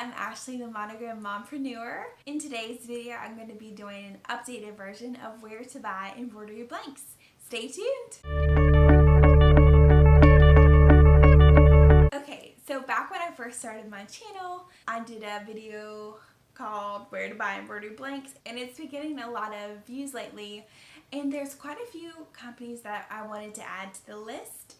I'm Ashley, the Monogram Mompreneur. In today's video, I'm going to be doing an updated version of where to buy embroidery blanks. Stay tuned! Okay, so back when I first started my channel, I did a video called Where to Buy Embroidery Blanks, and it's been getting a lot of views lately, and there's quite a few companies that I wanted to add to the list.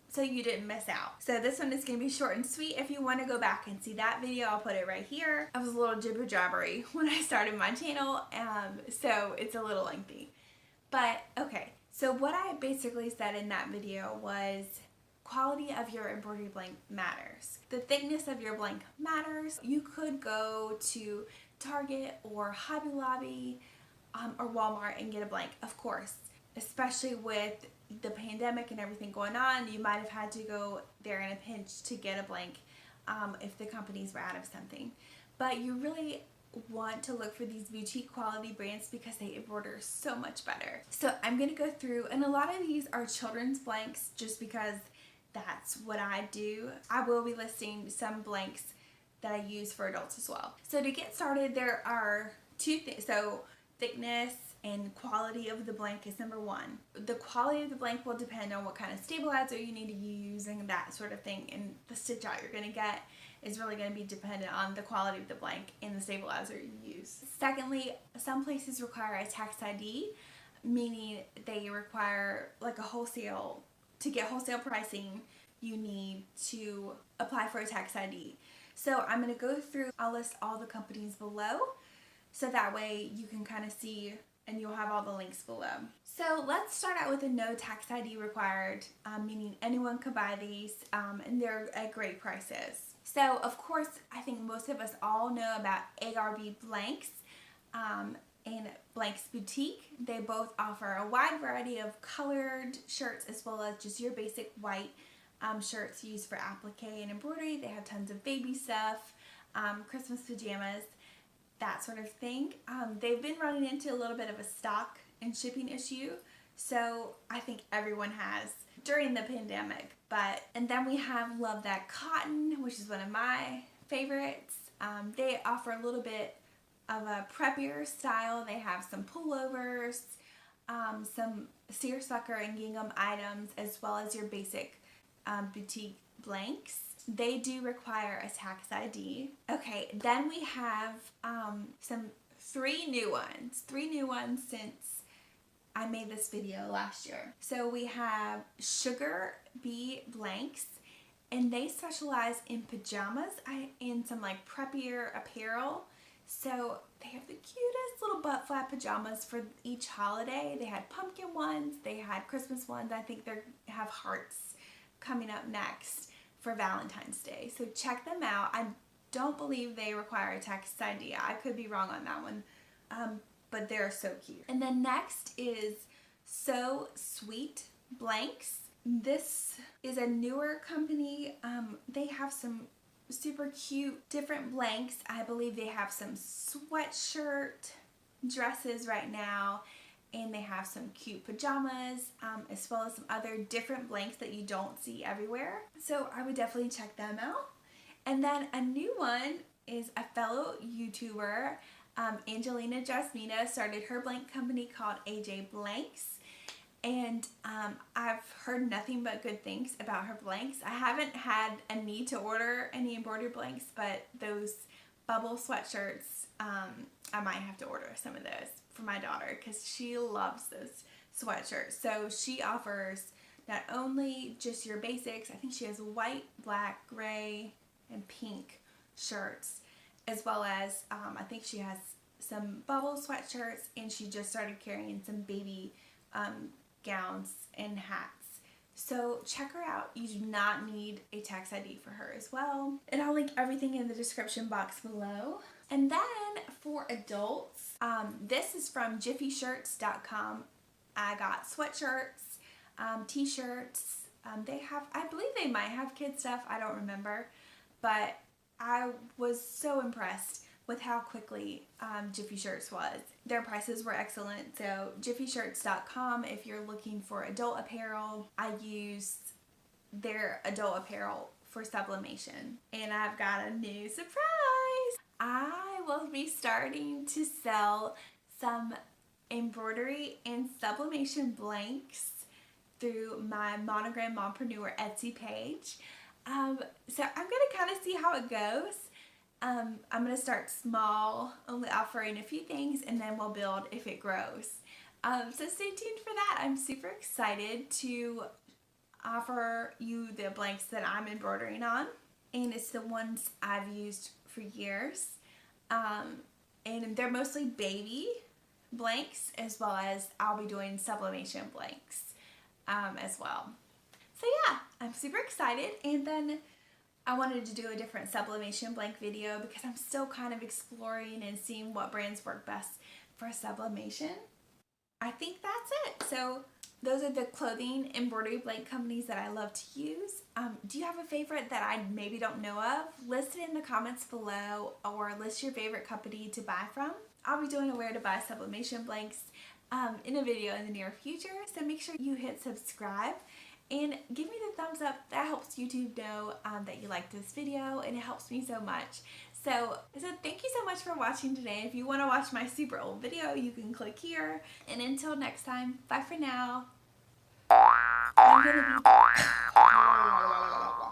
So you didn't miss out. So this one is going to be short and sweet. If you want to go back and see that video, I'll put it right here. I was a little jibber jabbery when I started my channel, so it's a little lengthy. But okay, so what I basically said in that video was quality of your embroidery blank matters. The thickness of your blank matters. You could go to Target or Hobby Lobby or Walmart and get a blank, of course, especially with the pandemic and everything going on. You might have had to go there in a pinch to get a blank if the companies were out of something. But you really want to look for these boutique quality brands because they embroider so much better. So I'm going to go through, and a lot of these are children's blanks just because that's what I do. I will be listing some blanks that I use for adults as well. So to get started, there are two things. So thickness and quality of the blank is number one. The quality of the blank will depend on what kind of stabilizer you need to use and that sort of thing, and the stitch out you're going to get is really going to be dependent on the quality of the blank and the stabilizer you use. Secondly, some places require a tax ID, meaning they require like a wholesale. To get wholesale pricing, you need to apply for a tax ID. So I'm going to go through, I'll list all the companies below, so that way you can kind of see, and you'll have all the links below. So let's start out with a no tax ID required, meaning anyone can buy these, and they're at great prices. So of course, I think most of us all know about SugarBee Blanks and Blanks Boutique. They both offer a wide variety of colored shirts as well as just your basic white shirts used for applique and embroidery. They have tons of baby stuff, Christmas pajamas, that sort of thing. They've been running into a little bit of a stock and shipping issue, so I think everyone has during the pandemic. And then we have Love That Cotton, which is one of my favorites. They offer a little bit of a preppier style. They have some pullovers, some seersucker and gingham items, as well as your basic boutique blanks. They do require a tax ID. Okay, then we have three new ones since I made this video last year. So we have SugarBee Blanks, and they specialize in pajamas and some like preppier apparel. So they have the cutest little butt flap pajamas for each holiday. They had pumpkin ones, they had Christmas ones. I think they have hearts coming up next for Valentine's Day. So check them out. I don't believe they require a tax ID. I could be wrong on that one, but they're so cute. And then next is So Sweet Blanks. This is a newer company. They have some super cute different blanks. I believe they have some sweatshirt dresses right now, and they have some cute pajamas, as well as some other different blanks that you don't see everywhere. So I would definitely check them out. And then a new one is a fellow YouTuber, Angelina Jasmina, started her blank company called AJ Blanks. And I've heard nothing but good things about her blanks. I haven't had a need to order any embroidery blanks, but those bubble sweatshirts, I might have to order some of those for my daughter because she loves those sweatshirts. So she offers not only just your basics, I think she has white, black, gray, and pink shirts, as well as I think she has some bubble sweatshirts, and she just started carrying some baby gowns and hats. So check her out. You do not need a tax ID for her as well. And I'll link everything in the description box below. And then for adults, this is from JiffyShirts.com. I got sweatshirts, t-shirts. They have, I believe they might have kid stuff. I don't remember. But I was so impressed with how quickly Jiffy Shirts was. Their prices were excellent. So JiffyShirts.com, if you're looking for adult apparel, I use their adult apparel for Sublimation. And I've got a new surprise. I will be starting to sell some embroidery and sublimation blanks through my Monogram Mompreneur Etsy page. So I'm going to kind of see how it goes. I'm going to start small, only offering a few things, and then we'll build if it grows. So stay tuned for that. I'm super excited to offer you the blanks that I'm embroidering on, and it's the ones I've used for years. And they're mostly baby blanks, as well as I'll be doing sublimation blanks as well. So yeah, I'm super excited. And then I wanted to do a different sublimation blank video because I'm still kind of exploring and seeing what brands work best for sublimation. I think that's it. So those are the clothing embroidery blank companies that I love to use. Do you have a favorite that I maybe don't know of? List it in the comments below, or list your favorite company to buy from. I'll be doing a where to buy sublimation blanks in a video in the near future, so make sure you hit subscribe and give me the thumbs up. That helps YouTube know that you like this video, and it helps me so much. So thank you so much for watching today. If you want to watch my super old video, you can click here. And until next time, bye for now. I'm gonna be